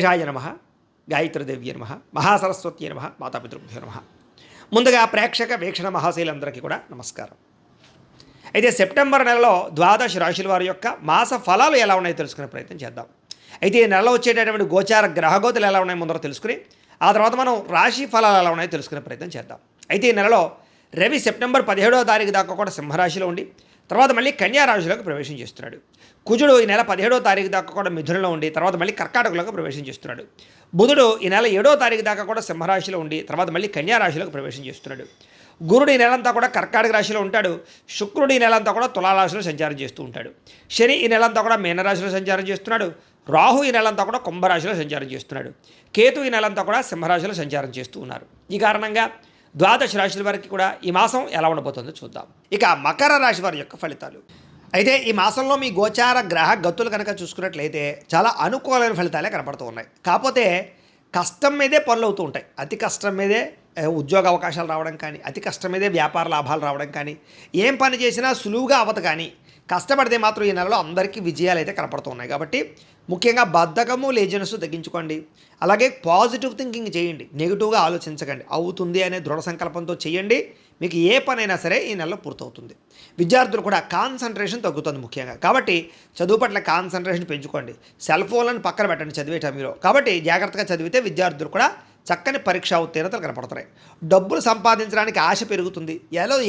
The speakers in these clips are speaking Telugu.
గణేశాయ నమ, గాయత్రీదేవ్య నమ, మహాసరస్వతి నమ, మాతాపితృభ్యో నమ. ముందుగా ప్రేక్షక వీక్షణ మహాశైలందరికీ కూడా నమస్కారం. అయితే సెప్టెంబర్ నెలలో ద్వాదశ రాశుల వారి యొక్క మాస ఫలాలు ఎలా ఉన్నాయో తెలుసుకునే ప్రయత్నం చేద్దాం. అయితే ఈ నెలలో వచ్చేటటువంటి గోచార గ్రహగోతులు ఎలా ఉన్నాయో ముందర తెలుసుకుని ఆ తర్వాత మనం రాశి ఫలాలు ఎలా ఉన్నాయో తెలుసుకునే ప్రయత్నం చేద్దాం. అయితే ఈ నెలలో రవి సెప్టెంబర్ 17వ తారీఖు దాకా కూడా సింహరాశిలో ఉండి తర్వాత మళ్ళీ కన్యా రాశిలోకి ప్రవేశం చేస్తున్నాడు. కుజుడు ఈ నెల 17వ తారీఖు దాకా కూడా మిథునంలో ఉండి తర్వాత మళ్ళీ కర్కాటకలోకి ప్రవేశం చేస్తున్నాడు. బుధుడు ఈ నెల 7వ తారీఖు దాకా కూడా సింహరాశిలో ఉండి తర్వాత మళ్ళీ కన్యా రాశిలోకి ప్రవేశం చేస్తున్నాడు. గురుడు ఈ నెలంతా కూడా కర్కాటక రాశిలో ఉంటాడు. శుక్రుడు ఈ నెలంతా కూడా తులారాశిలో సంచారం చేస్తూ ఉంటాడు. శని ఈ నెలంతా కూడా మీనరాశిలో సంచారం చేస్తున్నాడు. రాహు ఈ నెలంతా కూడా కుంభరాశిలో సంచారం చేస్తున్నాడు. కేతు ఈ నెలంతా కూడా సింహరాశిలో సంచారం చేస్తూ ఉన్నారు. ఈ కారణంగా ద్వాదశ రాశుల వారికి కూడా ఈ మాసం ఎలా ఉండబోతుందో చూద్దాం. ఇక మకర రాశి వారి యొక్క ఫలితాలు. అయితే ఈ మాసంలో మీ గోచార గ్రహ గతులు కనుక చూసుకున్నట్లయితే చాలా అనుకూలమైన ఫలితాలే కనపడుతూ ఉన్నాయి. కాకపోతే కష్టం మీదే పనులు అవుతూ ఉంటాయి. అతి కష్టం మీదే ఉద్యోగ అవకాశాలు రావడం కానీ, అతి కష్టం మీదే వ్యాపార లాభాలు రావడం కానీ, ఏం పని చేసినా సులువుగా అవ్వదు. కానీ కష్టపడితే మాత్రం ఈ నెలలో అందరికీ విజయాలు అయితే కనపడుతూ ఉన్నాయి. కాబట్టి ముఖ్యంగా బద్ధకము లేజినెస్ తగ్గించుకోండి. అలాగే పాజిటివ్ థింకింగ్ చేయండి. నెగిటివ్గా ఆలోచించకండి. అవుతుంది అనే దృఢ సంకల్పంతో చేయండి. మీకు ఏ పనైనా సరే ఈ నెలలో పూర్తవుతుంది. విద్యార్థులు కూడా కాన్సన్ట్రేషన్ తగ్గుతుంది ముఖ్యంగా. కాబట్టి చదువు పట్ల కాన్సన్ట్రేషన్ పెంచుకోండి. సెల్ ఫోన్లను పక్కన పెట్టండి చదివే టైంలో. కాబట్టి జాగ్రత్తగా చదివితే విద్యార్థులు కూడా చక్కని పరీక్షా ఉత్తీర్ణతలు కనపడుతున్నాయి. డబ్బులు సంపాదించడానికి ఆశ పెరుగుతుంది.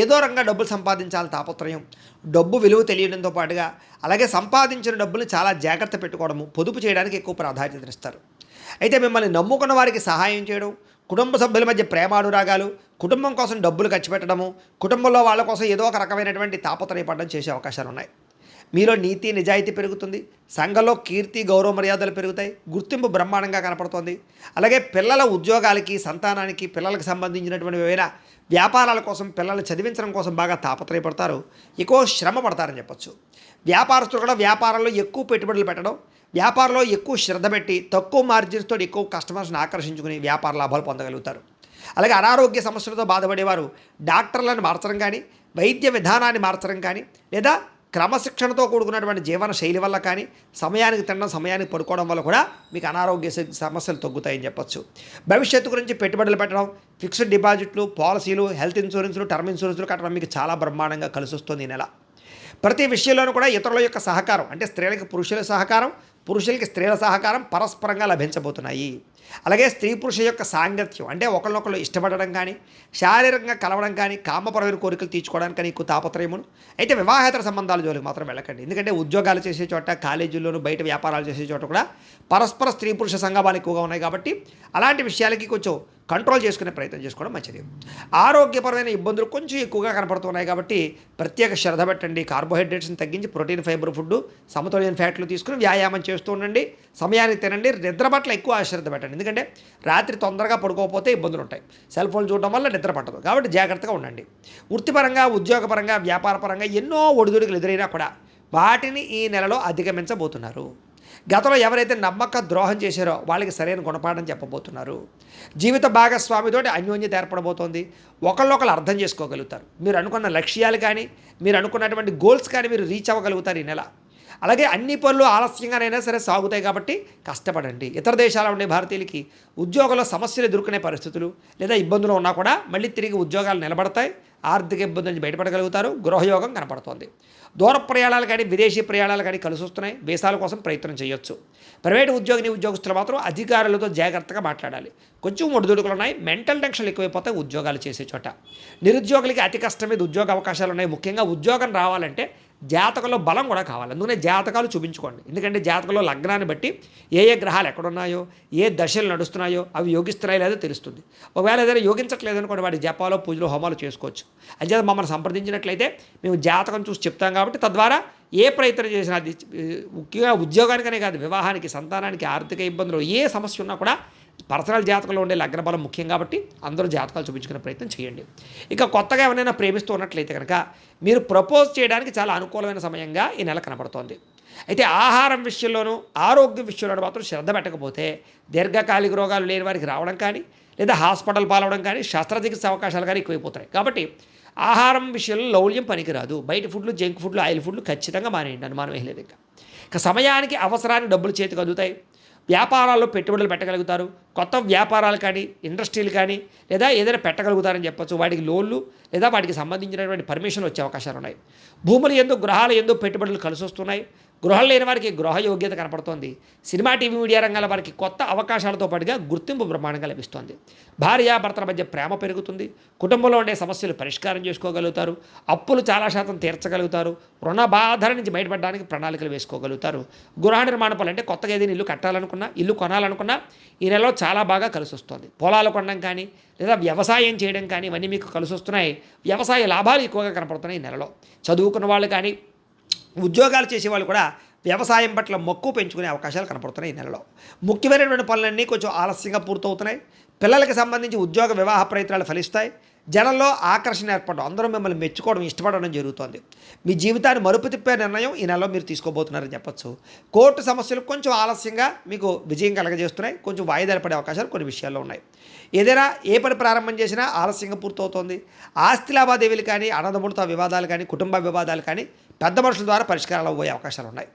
ఏదో రంగా డబ్బులు సంపాదించాలని తాపత్రయం, డబ్బు విలువ తెలియడంతో పాటుగా అలాగే సంపాదించిన డబ్బులు చాలా జాగ్రత్త పెట్టుకోవడము, పొదుపు చేయడానికి ఎక్కువ ప్రాధాన్యతనిస్తారు. అయితే మిమ్మల్ని నమ్ముకున్న వారికి సహాయం చేయడం, కుటుంబ సభ్యుల మధ్య ప్రేమానురాగాలు, కుటుంబం కోసం డబ్బులు ఖర్చు పెట్టడము, కుటుంబంలో వాళ్ళ కోసం ఏదో ఒక రకమైనటువంటి తాపత్రయపడడం చేసే అవకాశాలు ఉన్నాయి. మీలో నీతి నిజాయితీ పెరుగుతుంది. సంఘంలో కీర్తి గౌరవ మర్యాదలు పెరుగుతాయి. గుర్తింపు బ్రహ్మాండంగా కనపడుతుంది. అలాగే పిల్లల ఉద్యోగాలకి, సంతానానికి, పిల్లలకు సంబంధించినటువంటి ఏవైనా వ్యాపారాల కోసం, పిల్లల్ని చదివించడం కోసం బాగా తాపత్రయపడతారు. ఎక్కువ శ్రమ పడతారని చెప్పచ్చు. వ్యాపారస్తులు కూడా వ్యాపారంలో ఎక్కువ పెట్టుబడులు పెట్టడం, వ్యాపారంలో ఎక్కువ శ్రద్ధ పెట్టి తక్కువ మార్జిన్స్తో ఎక్కువ కస్టమర్స్ని ఆకర్షించుకుని వ్యాపార లాభాలు పొందగలుగుతారు. అలాగే అనారోగ్య సమస్యలతో బాధపడేవారు డాక్టర్లను మార్చడం కానీ, వైద్య విధానాన్ని మార్చడం కానీ, లేదా క్రమశిక్షణతో కూడుకున్నటువంటి జీవన శైలి వల్ల కానీ, సమయానికి తినడం, సమయానికి పడుకోవడం వల్ల కూడా మీకు అనారోగ్య సమస్యలు తగ్గుతాయని చెప్పచ్చు. భవిష్యత్తు గురించి పెట్టుబడులు పెట్టడం, ఫిక్స్డ్ డిపాజిట్లు, పాలసీలు, హెల్త్ ఇన్సూరెన్స్లు, టర్మ్ ఇన్సూరెన్స్లు కట్టడం మీకు చాలా బ్రహ్మాండంగా కలిసి వస్తుంది ఈ నెల. ప్రతి విషయంలోనూ కూడా ఇతరుల యొక్క సహకారం, అంటే స్త్రీలకు పురుషుల సహకారం, పురుషులకి స్త్రీల సహకారం పరస్పరంగా లభించబోతున్నాయి. అలాగే స్త్రీ పురుష యొక్క సాంగత్యం, అంటే ఒకరినొకరు ఇష్టపడడం కానీ, శారీరకంగా కలవడం కానీ, కామపరమైన కోరికలు తీర్చుకోవడానికి కానీ ఎక్కువ తాపత్రయమును. అయితే వివాహేతర సంబంధాల జోలికి మాత్రం వెళ్ళకండి. ఎందుకంటే ఉద్యోగాలు చేసే చోట, కాలేజీల్లోనూ, బయట వ్యాపారాలు చేసే చోట కూడా పరస్పర స్త్రీ పురుష సంగమాలు ఎక్కువగా ఉన్నాయి. కాబట్టి అలాంటి విషయాలకి కొంచెం కంట్రోల్ చేసుకునే ప్రయత్నం చేసుకోవడం మంచిది. ఆరోగ్యపరమైన ఇబ్బందులు కొంచెం ఎక్కువగా కనపడుతున్నాయి. కాబట్టి ప్రత్యేక శ్రద్ధ పెట్టండి. కార్బోహైడ్రేట్స్ని తగ్గించి ప్రోటీన్, ఫైబర్ ఫుడ్, సమతుల్యమైన ఫ్యాట్లు తీసుకుని వ్యాయామం చేస్తూ ఉండండి. సమయానికి తినండి. నిద్ర పట్ల ఎక్కువ అశ్రద్ధ పెట్టండి. ఎందుకంటే రాత్రి తొందరగా పడుకోకపోతే ఇబ్బందులు ఉంటాయి. సెల్ ఫోన్ చూడడం వల్ల నిద్ర పట్టదు. కాబట్టి జాగ్రత్తగా ఉండండి. వృత్తిపరంగా, ఉద్యోగపరంగా, వ్యాపారపరంగా ఎన్నో ఒడిదుడుకులు ఎదురైనా కూడా వాటిని ఈ నెలలో అధిగమించబోతున్నారు. గతంలో ఎవరైతే నమ్మక ద్రోహం చేశారో వాళ్ళకి సరైన గుణపాఠం చెప్పబోతున్నారు. జీవిత భాగస్వామితోటి అన్యోన్యత ఏర్పడబోతోంది. ఒకళ్ళొకళ్ళు అర్థం చేసుకోగలుగుతారు. మీరు అనుకున్న లక్ష్యాలు కానీ, మీరు అనుకున్నటువంటి గోల్స్ కానీ మీరు రీచ్ అవ్వగలుగుతారు ఈ నెల. అలాగే అన్ని పనులు ఆలస్యంగానైనా సరే సాగుతాయి. కాబట్టి కష్టపడండి. ఇతర దేశాల్లో ఉండే భారతీయులకి ఉద్యోగంలో సమస్యలు ఎదుర్కొనే పరిస్థితులు లేదా ఇబ్బందులు ఉన్నా కూడా మళ్ళీ తిరిగి ఉద్యోగాలు నిలబడతాయి. ఆర్థిక ఇబ్బందుల నుంచి బయటపడగలుగుతారు. గృహయోగం కనపడుతోంది. దూర ప్రయాణాలు కానీ, విదేశీ ప్రయాణాలు కానీ కలిసి వస్తున్నాయి. వీసాల కోసం ప్రయత్నం చేయొచ్చు. ప్రైవేటు ఉద్యోగస్తులు మాత్రం అధికారులతో జాగ్రత్తగా మాట్లాడాలి. కొంచెం ఒడిదుడుకులు ఉన్నాయి. మెంటల్ టెన్షన్లు ఎక్కువైపోతాయి ఉద్యోగాలు చేసే చోట. నిరుద్యోగులకి అతి కష్టం మీద ఉద్యోగ అవకాశాలు ఉన్నాయి. ముఖ్యంగా ఉద్యోగం రావాలంటే జాతకంలో బలం కూడా కావాలి. అందుకనే జాతకాలు చూపించుకోండి. ఎందుకంటే జాతకంలో లగ్నాన్ని బట్టి ఏ గ్రహాలు ఎక్కడున్నాయో, ఏ దశలు నడుస్తున్నాయో అవి యోగిస్తున్నాయో లేదో తెలుస్తుంది. ఒకవేళ ఏదైనా యోగించట్లేదు అనుకోండి, వాటి జపాలో, పూజలు, హోమాలు చేసుకోవచ్చు. అంచేత మమ్మల్ని సంప్రదించినట్లయితే మేము జాతకం చూసి చెప్తాం. కాబట్టి తద్వారా ఏ ప్రయత్నం చేసినా, అది ముఖ్యంగా ఉద్యోగానికనే కాదు, వివాహానికి, సంతానానికి, ఆర్థిక ఇబ్బందులు ఏ సమస్య ఉన్నా కూడా పర్సనల్ జాతకంలో ఉండే లగ్న బలం ముఖ్యం. కాబట్టి అందరూ జాతకాలు చూపించుకునే ప్రయత్నం చేయండి. ఇక కొత్తగా ఎవరైనా ప్రేమిస్తూ ఉన్నట్లయితే కనుక మీరు ప్రపోజ్ చేయడానికి చాలా అనుకూలమైన సమయంగా ఈ నెల కనబడుతోంది. అయితే ఆహారం విషయంలోనూ, ఆరోగ్య విషయంలో మాత్రం శ్రద్ధ పెట్టకపోతే దీర్ఘకాలిక రోగాలు లేని వారికి రావడం కానీ, లేదా హాస్పిటల్ పాలవడం కానీ, శస్త్రచికిత్స అవకాశాలు కానీ ఎక్కువైపోతాయి. కాబట్టి ఆహారం విషయంలో లౌల్యం పనికిరాదు. బయట ఫుడ్లు, జంక్ ఫుడ్లు, ఆయిల్ ఫుడ్లు ఖచ్చితంగా మానేయండి. అనుమానం వేయలేదు. ఇక సమయానికి అవసరానికి డబ్బులు చేతికి అందుతాయి. వ్యాపారాల్లో పెట్టుబడులు పెట్టగలుగుతారు. కొత్త వ్యాపారాలు కానీ ఇండస్ట్రీలు కానీ లేదా ఏదైనా పెట్టగలుగుతారని చెప్పొచ్చు. వాటికి లోన్లు లేదా వాటికి సంబంధించినటువంటి పర్మిషన్లు వచ్చే అవకాశాలు ఉన్నాయి. భూములు ఎందు గృహాలు ఎందు పెట్టుబడులు కలిసి వస్తున్నాయి. గృహాలు లేని వారికి గృహ యోగ్యత కనపడుతోంది. సినిమా టీవీ మీడియా రంగాల వారికి కొత్త అవకాశాలతో పాటుగా గుర్తింపు బ్రహ్మాండంగా లభిస్తోంది. భార్యాభర్తల మధ్య ప్రేమ పెరుగుతుంది. కుటుంబంలో ఉండే సమస్యలు పరిష్కారం చేసుకోగలుగుతారు. అప్పులు చాలా శాతం తీర్చగలుగుతారు. రుణ బాధల నుంచి బయటపడడానికి ప్రణాళికలు వేసుకోగలుగుతారు. గృహ నిర్మాణ పనులు అంటే కొత్తగా ఏదైనా ఇల్లు కట్టాలనుకున్నా, ఇల్లు కొనాలనుకున్నా ఈ నెలలో చాలా బాగా కలిసి వస్తుంది. పొలాలు కొనడం కానీ లేదా వ్యవసాయం చేయడం కానీ ఇవన్నీ మీకు కలిసి వస్తున్నాయి. వ్యవసాయ లాభాలు ఎక్కువగా కనపడుతున్నాయి ఈ నెలలో. చదువుకున్న వాళ్ళు కానీ ఉద్యోగాలు చేసేవాళ్ళు కూడా వ్యవసాయం పట్ల మక్కువ పెంచుకునే అవకాశాలు కనపడుతున్నాయి ఈ నెలలో. ముఖ్యమైనటువంటి పనులన్నీ కొంచెం ఆలస్యంగా పూర్తవుతున్నాయి. పిల్లలకి సంబంధించి ఉద్యోగ వివాహ ప్రయత్నాలు ఫలిస్తాయి. జనంలో ఆకర్షణ ఏర్పడడం, అందరూ మిమ్మల్ని మెచ్చుకోవడం, ఇష్టపడడం జరుగుతోంది. మీ జీవితాన్ని మరుపు తిప్పే నిర్ణయం ఈ నెలలో మీరు తీసుకోబోతున్నారని చెప్పొచ్చు. కోర్టు సమస్యలు కొంచెం ఆలస్యంగా మీకు విజయం కలగజేస్తున్నాయి. కొంచెం వాయిదాలు పడే అవకాశాలు కొన్ని విషయాల్లో ఉన్నాయి. ఏదైనా ఏ పని ప్రారంభం చేసినా ఆలస్యంగా పూర్తవుతోంది. ఆస్తి లావాదేవీలు కానీ, అన్నదమ్ములతో వివాదాలు కానీ, కుటుంబ వివాదాలు కానీ పెద్ద మనుషుల ద్వారా పరిష్కారాలు అయ్యే అవకాశాలు ఉన్నాయి.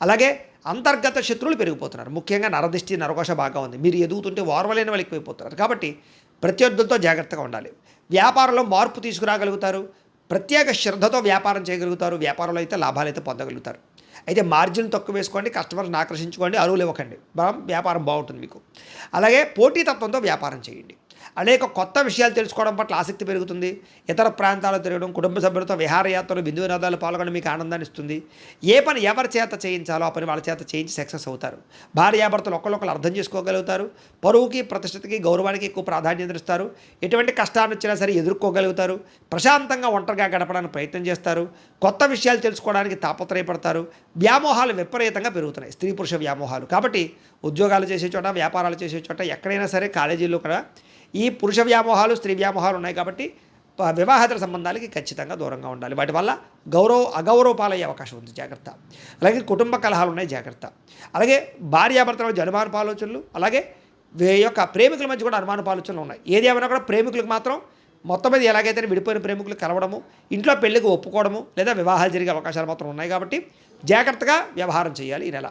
అలాగే అంతర్గత శత్రువులు పెరిగిపోతున్నారు. ముఖ్యంగా నరదిష్టి, నరకోశ బాగా ఉంది. మీరు ఎదుగుతుంటే ఓర్వలేని వాళ్ళు ఎక్కువైపోతున్నారు. కాబట్టి ప్రత్యర్థులతో జాగ్రత్తగా ఉండాలి. వ్యాపారంలో మార్పు తీసుకురాగలుగుతారు. ప్రత్యేక శ్రద్ధతో వ్యాపారం చేయగలుగుతారు. వ్యాపారంలో అయితే లాభాలు అయితే పొందగలుగుతారు. అయితే మార్జిన్ తక్కువ వేసుకోండి, కస్టమర్ని ఆకర్షించుకోండి, అరువులు ఇవ్వకండి. వ్యాపారం బాగుంటుంది మీకు. అలాగే పోటీతత్వంతో వ్యాపారం చేయండి. అనేక కొత్త విషయాలు తెలుసుకోవడం పట్ల ఆసక్తి పెరుగుతుంది. ఇతర ప్రాంతాల్లో తిరగడం, కుటుంబ సభ్యులతో విహారయాత్రలు, బిందు వినోదాలు పాల్గొనడం మీకు ఆనందాన్ని ఇస్తుంది. ఏ పని ఎవరి చేత చేయించాలో ఆ పని వాళ్ళ చేత చేయించి సక్సెస్ అవుతారు. భార్యాభర్తలు ఒకళ్ళొకరు అర్థం చేసుకోగలుగుతారు. పరువుకి, ప్రతిష్టతకి, గౌరవానికి ఎక్కువ ప్రాధాన్యత ఇస్తారు. ఎటువంటి కష్టాన్ని వచ్చినా సరే ఎదుర్కోగలుగుతారు. ప్రశాంతంగా ఒంటరిగా గడపడానికి ప్రయత్నం చేస్తారు. కొత్త విషయాలు తెలుసుకోవడానికి తాపత్రయపడతారు. వ్యామోహాలు విపరీతంగా పెరుగుతున్నాయి, స్త్రీ పురుష వ్యామోహాలు. కాబట్టి ఉద్యోగాలు చేసే చోట, వ్యాపారాలు చేసే చోట, ఎక్కడైనా సరే కాలేజీల్లో కూడా ఈ పురుష వ్యామోహాలు, స్త్రీ వ్యామోహాలు ఉన్నాయి. కాబట్టి వివాహేతర సంబంధాలకి ఖచ్చితంగా దూరంగా ఉండాలి. వాటి వల్ల అగౌరవ పాలయ్యే అవకాశం ఉంది, జాగ్రత్త. అలాగే కుటుంబ కలహాలు ఉన్నాయి, జాగ్రత్త. అలాగే భార్యాభర్తల మధ్య అనుమానపు ఆలోచనలు, అలాగే యొక్క ప్రేమికుల మధ్య కూడా అనుమానపు ఆలోచనలు ఉన్నాయి. ఏది ఏమైనా కూడా ప్రేమికులకు మాత్రం మొత్తం మీద ఎలాగైతే విడిపోయిన ప్రేమికులు కలవడము, ఇంట్లో పెళ్లికి ఒప్పుకోవడము లేదా వివాహాలు జరిగే అవకాశాలు మాత్రం ఉన్నాయి. కాబట్టి జాగ్రత్తగా వ్యవహారం చేయాలి ఈ నెల.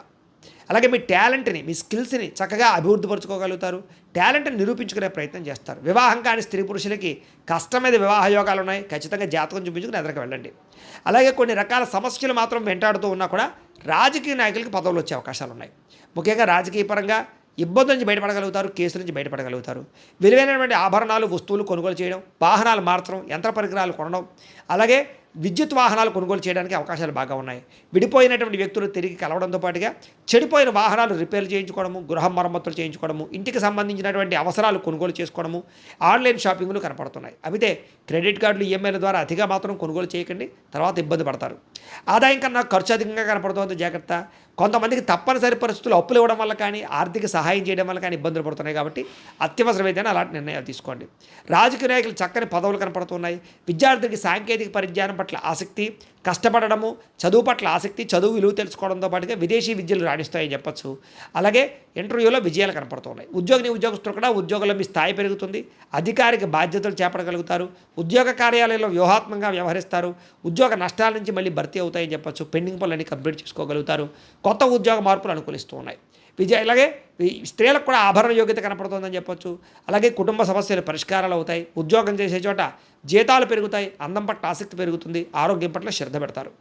అలాగే మీ టాలెంట్ని, మీ స్కిల్స్ని చక్కగా అభివృద్ధిపరచుకోగలుగుతారు. టాలెంట్ని నిరూపించుకునే ప్రయత్నం చేస్తారు. వివాహం కాని స్త్రీ పురుషులకి కష్టం మీద వివాహ యోగాలు ఉన్నాయి. ఖచ్చితంగా జాతకం చూపించుకుని ఎదురుకు వెళ్ళండి. అలాగే కొన్ని రకాల సమస్యలు మాత్రం వెంటాడుతూ ఉన్నా కూడా రాజకీయ నాయకులకి పదవులు వచ్చే అవకాశాలు ఉన్నాయి. ముఖ్యంగా రాజకీయ పరంగా ఇబ్బందుల నుంచి బయటపడగలుగుతారు. కేసుల నుంచి బయటపడగలుగుతారు. విలువైనటువంటి ఆభరణాలు, వస్తువులు కొనుగోలు చేయడం, వాహనాలు మార్చడం, యంత్ర పరికరాలు కొనడం, అలాగే విద్యుత్ వాహనాలు కొనుగోలు చేయడానికి అవకాశాలు బాగా ఉన్నాయి. విడిపోయినటువంటి వ్యక్తులు తిరిగి కలవడంతో పాటుగా చెడిపోయిన వాహనాలు రిపేర్లు చేయించుకోవడము, గృహ మరమ్మతులు చేయించుకోవడము, ఇంటికి సంబంధించినటువంటి అవసరాలు కొనుగోలు చేసుకోవడము, ఆన్లైన్ షాపింగ్లు కనపడుతున్నాయి. అయితే క్రెడిట్ కార్డులు, ఈఎంఐల ద్వారా అతిగా మాత్రం కొనుగోలు చేయకండి, తర్వాత ఇబ్బంది పడతారు. ఆదాయం కన్నా ఖర్చు అధికంగా కనపడుతుంది, జాగ్రత్త. కొంతమందికి తప్పనిసరి పరిస్థితులు అప్పులు ఇవ్వడం వల్ల కానీ, ఆర్థిక సహాయం చేయడం వల్ల కానీ ఇబ్బందులు పడుతున్నాయి. కాబట్టి అత్యవసరమైతేనే అలాంటి నిర్ణయాలు తీసుకోండి. రాజకీయ నాయకులు చక్కని పదవులు కనపడుతున్నాయి. విద్యార్థులకి సాంకేతిక పరిజ్ఞానం పట్ల ఆసక్తి, కష్టపడడము, చదువు పట్ల ఆసక్తి, చదువు విలువ తెలుసుకోవడంతో పాటుగా విదేశీ విద్యలు రాణిస్తాయని చెప్పచ్చు. అలాగే ఇంటర్వ్యూలో విజయాలు కనపడుతున్నాయి. ఉద్యోగస్తులు కూడా ఉద్యోగంలో మీ స్థాయి పెరుగుతుంది. అధికారిక బాధ్యతలు చేపట్టగలుగుతారు. ఉద్యోగ కార్యాలయంలో వ్యూహాత్మకంగా వ్యవహరిస్తారు. ఉద్యోగ నష్టాల నుంచి మళ్ళీ భర్తీ అవుతాయని చెప్పచ్చు. పెండింగ్ పనులన్నీ కంప్లీట్ చేసుకోగలుగుతారు. కొత్త ఉద్యోగ మార్పులు అనుకూలిస్తూ ఉన్నాయి. అలాగే స్త్రీలకు కూడా ఆభరణ యోగ్యత కనపడుతుందని చెప్పొచ్చు. అలాగే కుటుంబ సమస్యలు పరిష్కారాలు అవుతాయి. ఉద్యోగం చేసే చోట జీతాలు పెరుగుతాయి. అందం పట్ల ఆసక్తి పెరుగుతుంది. ఆరోగ్యం పట్ల శ్రద్ధ పెడతారు.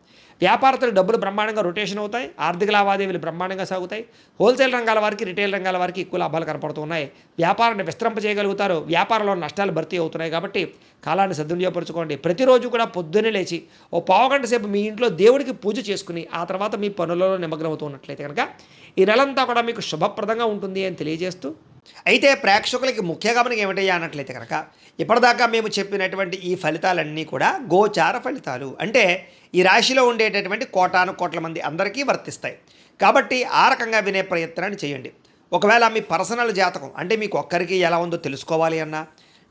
వ్యాపారస్తులు డబ్బులు బ్రహ్మాండంగా రొటేషన్ అవుతాయి. ఆర్థిక లావాదేవీలు బ్రహ్మాండంగా సాగుతాయి. హోల్సేల్ రంగాల వారికి, రిటైల్ రంగాల వారికి ఎక్కువ లాభాలు కనపడుతున్నాయి. వ్యాపారాన్ని విస్తరింప చేయగలుగుతారు. వ్యాపారంలో నష్టాలు భర్తీ అవుతున్నాయి. కాబట్టి కాలాన్ని సద్వినియోగపరచుకోండి. ప్రతిరోజు కూడా పొద్దున్నే లేచి ఓ పావుగంట సేపు మీ ఇంట్లో దేవుడికి పూజ చేసుకుని ఆ తర్వాత మీ పనులలో నిమగ్నం అవుతూ ఉన్నట్లయితే కనుక ఈ నెలంతా కూడా మీకు శుభప్రదంగా ఉంటుంది అని తెలియజేస్తూ, అయితే ప్రేక్షకులకి ముఖ్య గమనిక ఏమిటయ్యా అన్నట్లయితే కనుక ఇప్పటిదాకా మేము చెప్పినటువంటి ఈ ఫలితాలన్నీ కూడా గోచార ఫలితాలు. అంటే ఈ రాశిలో ఉండేటటువంటి కోటాను కోట్ల మంది అందరికీ వర్తిస్తాయి. కాబట్టి ఆ రకంగా వినే ప్రయత్నాన్ని చేయండి. ఒకవేళ మీ పర్సనల్ జాతకం అంటే మీకు ఒక్కరికి ఎలా ఉందో తెలుసుకోవాలి అన్నా,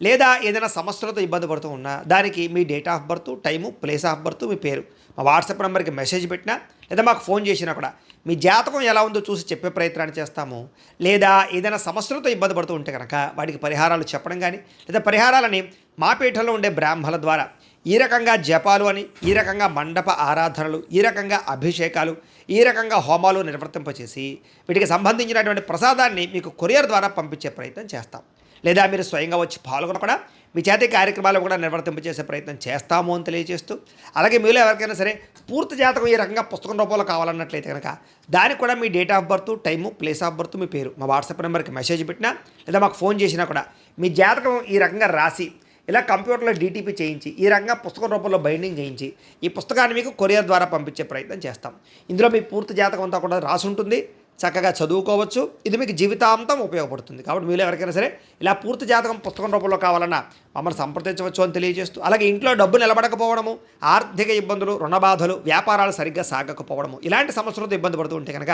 లేదా ఏదైనా సమస్యలతో ఇబ్బంది పడుతూ ఉన్నా దానికి మీ date of birth, time, place of birth, మీ పేరు మా వాట్సాప్ నెంబర్కి మెసేజ్ పెట్టినా లేదా మాకు ఫోన్ చేసినా కూడా మీ జాతకం ఎలా ఉందో చూసి చెప్పే ప్రయత్నాన్ని చేస్తాము. లేదా ఏదైనా సమస్యలతో ఇబ్బంది పడుతూ ఉంటే కనుక వాటికి పరిహారాలు చెప్పడం కానీ, లేదా పరిహారాలని మా పీఠంలో ఉండే బ్రాహ్మణుల ద్వారా ఈ రకంగా జపాలు అని, ఈ రకంగా మండప ఆరాధనలు, ఈ రకంగా అభిషేకాలు, ఈ రకంగా హోమాలు నిర్వర్తింపచేసి వీటికి సంబంధించినటువంటి ప్రసాదాన్ని మీకు కొరియర్ ద్వారా పంపించే ప్రయత్నం చేస్తాం. లేదా మీరు స్వయంగా వచ్చి పాల్గొన కూడా మీ చేతి కార్యక్రమాలు కూడా నిర్వర్తింపచేసే ప్రయత్నం చేస్తాము అని తెలియజేస్తూ, అలాగే మీలో ఎవరికైనా సరే పూర్తి జాతకం ఈ రకంగా పుస్తకం రూపంలో కావాలన్నట్లయితే కనుక దానికి కూడా మీ date of birth, time, place of birth, మీ పేరు మా వాట్సాప్ నెంబర్కి మెసేజ్ పెట్టినా లేదా మాకు ఫోన్ చేసినా కూడా మీ జాతకం ఈ రకంగా రాసి ఇలా కంప్యూటర్లో డీటీపీ చేయించి ఈ రకంగా పుస్తకం రూపంలో బైండింగ్ చేయించి ఈ పుస్తకాన్ని మీకు కొరియర్ ద్వారా పంపించే ప్రయత్నం చేస్తాం. ఇందులో మీ పూర్తి జాతకం అంతా కూడా రాసి ఉంటుంది, చక్కగా చదువుకోవచ్చు. ఇది మీకు జీవితాంతం ఉపయోగపడుతుంది. కాబట్టి మీరు ఎవరికైనా సరే ఇలా పూర్తి జాతకం పుస్తకం రూపంలో కావాలన్నా మమ్మల్ని సంప్రదించవచ్చు అని తెలియజేస్తూ, అలాగే ఇంట్లో డబ్బు నిలబడకపోవడము, ఆర్థిక ఇబ్బందులు, రుణ బాధలు, వ్యాపారాలు సరిగ్గా సాగకపోవడము, ఇలాంటి సమస్యలతో ఇబ్బంది పడుతూ ఉంటే కనుక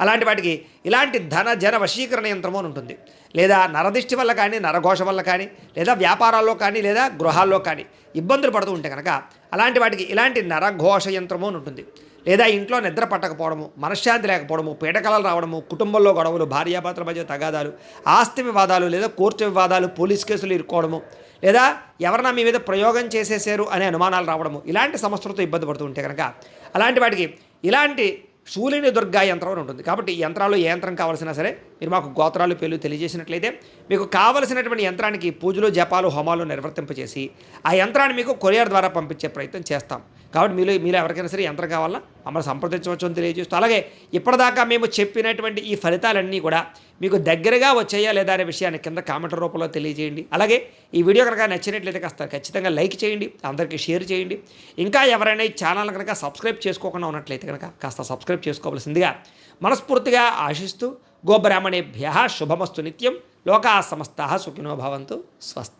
అలాంటి వాటికి ఇలాంటి ధన జన వశీకరణ యంత్రము అని ఉంటుంది. లేదా నరదిష్టి వల్ల కానీ, నరఘోష వల్ల కానీ, లేదా వ్యాపారాల్లో కానీ, లేదా గృహాల్లో కానీ ఇబ్బందులు పడుతూ ఉంటే కనుక అలాంటి వాటికి ఇలాంటి నరఘోష యంత్రము అని ఉంటుంది. లేదా ఇంట్లో నిద్ర పట్టకపోవడము, మనశ్శాంతి లేకపోవడము, పీడకలలు రావడము, కుటుంబంలో గొడవలు, భార్యాభర్తల మధ్య తగాదాలు, ఆస్తి వివాదాలు, లేదా కోర్టు వివాదాలు, పోలీస్ కేసులు ఇరుక్కోవడము, లేదా ఎవరైనా మీ మీద ప్రయోగం చేసేసారు అనే అనుమానాలు రావడము, ఇలాంటి సమస్యలతో ఇబ్బంది పడుతూ ఉంటే కనుక అలాంటి వాటికి ఇలాంటి శూలిని దుర్గా యంత్రం అని ఉంటుంది. కాబట్టి ఈ యంత్రాలు ఏ యంత్రం కావాల్సినా సరే మీరు మాకు గోత్రాలు పేర్లు తెలియజేసినట్లయితే మీకు కావలసినటువంటి యంత్రానికి పూజలు, జపాలు, హోమాలు నిర్వర్తింపచేసి ఆ యంత్రాన్ని మీకు కొరియర్ ద్వారా పంపించే ప్రయత్నం చేస్తాం. కాబట్టి మీరు ఎవరికైనా సరే యంత్రం కావాలన్నా మమ్మల్ని సంప్రదించవచ్చు అని తెలియజేస్తూ, అలాగే ఇప్పటిదాకా మేము చెప్పినటువంటి ఈ ఫలితాలన్నీ కూడా మీకు దగ్గరగా వచ్చాయా లేదా అనే విషయాన్ని కింద కామెంట్ రూపంలో తెలియజేయండి. అలాగే ఈ వీడియో కనుక నచ్చినట్లయితే కాస్త ఖచ్చితంగా లైక్ చేయండి, అందరికీ షేర్ చేయండి. ఇంకా ఎవరైనా ఈ ఛానల్ కనుక సబ్స్క్రైబ్ చేసుకోకుండా ఉన్నట్లయితే కనుక కాస్త సబ్స్క్రైబ్ చేసుకోవాల్సిందిగా మనస్ఫూర్తిగా ఆశిస్తూ, గోబ్రాహ్మణేభ్యః శుభమస్తు నిత్యం, లోకాః సమస్తాః సుఖినో భవంతు. స్వస్తి.